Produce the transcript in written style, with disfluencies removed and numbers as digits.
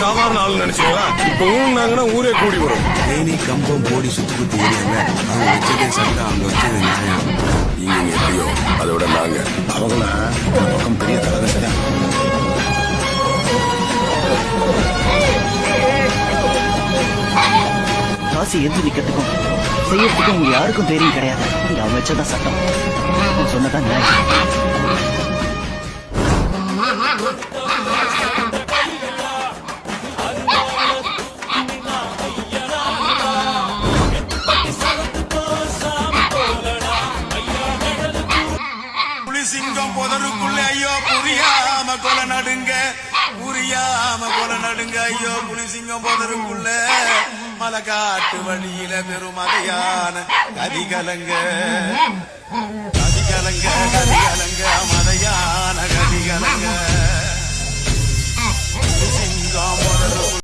சாதாரண ஆள் நினைச்சீங்களா? இப்ப ஊன்னாங்கன்னா ஊரே கூடி வரும். தேனி கம்பம் போடி சுத்துக்குத்தி ஏரியாங்க அவங்க வச்சதே சட்டம், அவங்க வச்சது நியாயம். நீங்க எப்படியோ அதை விட நாங்க அவங்கள இந்த பக்கம் பெரிய தலைவர் தான். காசி எதிர்த்து நிக்கிறதுக்கும் செய்யறதுக்கும் உங்க யாருக்கும் தெரியும் கிடையாது. அவன் வச்சதான் சட்டம், அவன் சொன்னதான் நியாயம். சிங்கம் புதருக்குள்ள ஐயோ புரியாம கொலை நடுங்க, புரியாம கொலை நடுங்க ஐயோ புலிசிங்கம் புதருக்குள்ள மலை காட்டு வழியில பெருமதையான கதிகலங்க கதிகலங்க கதிகலங்க மதையான கதிகலங்க.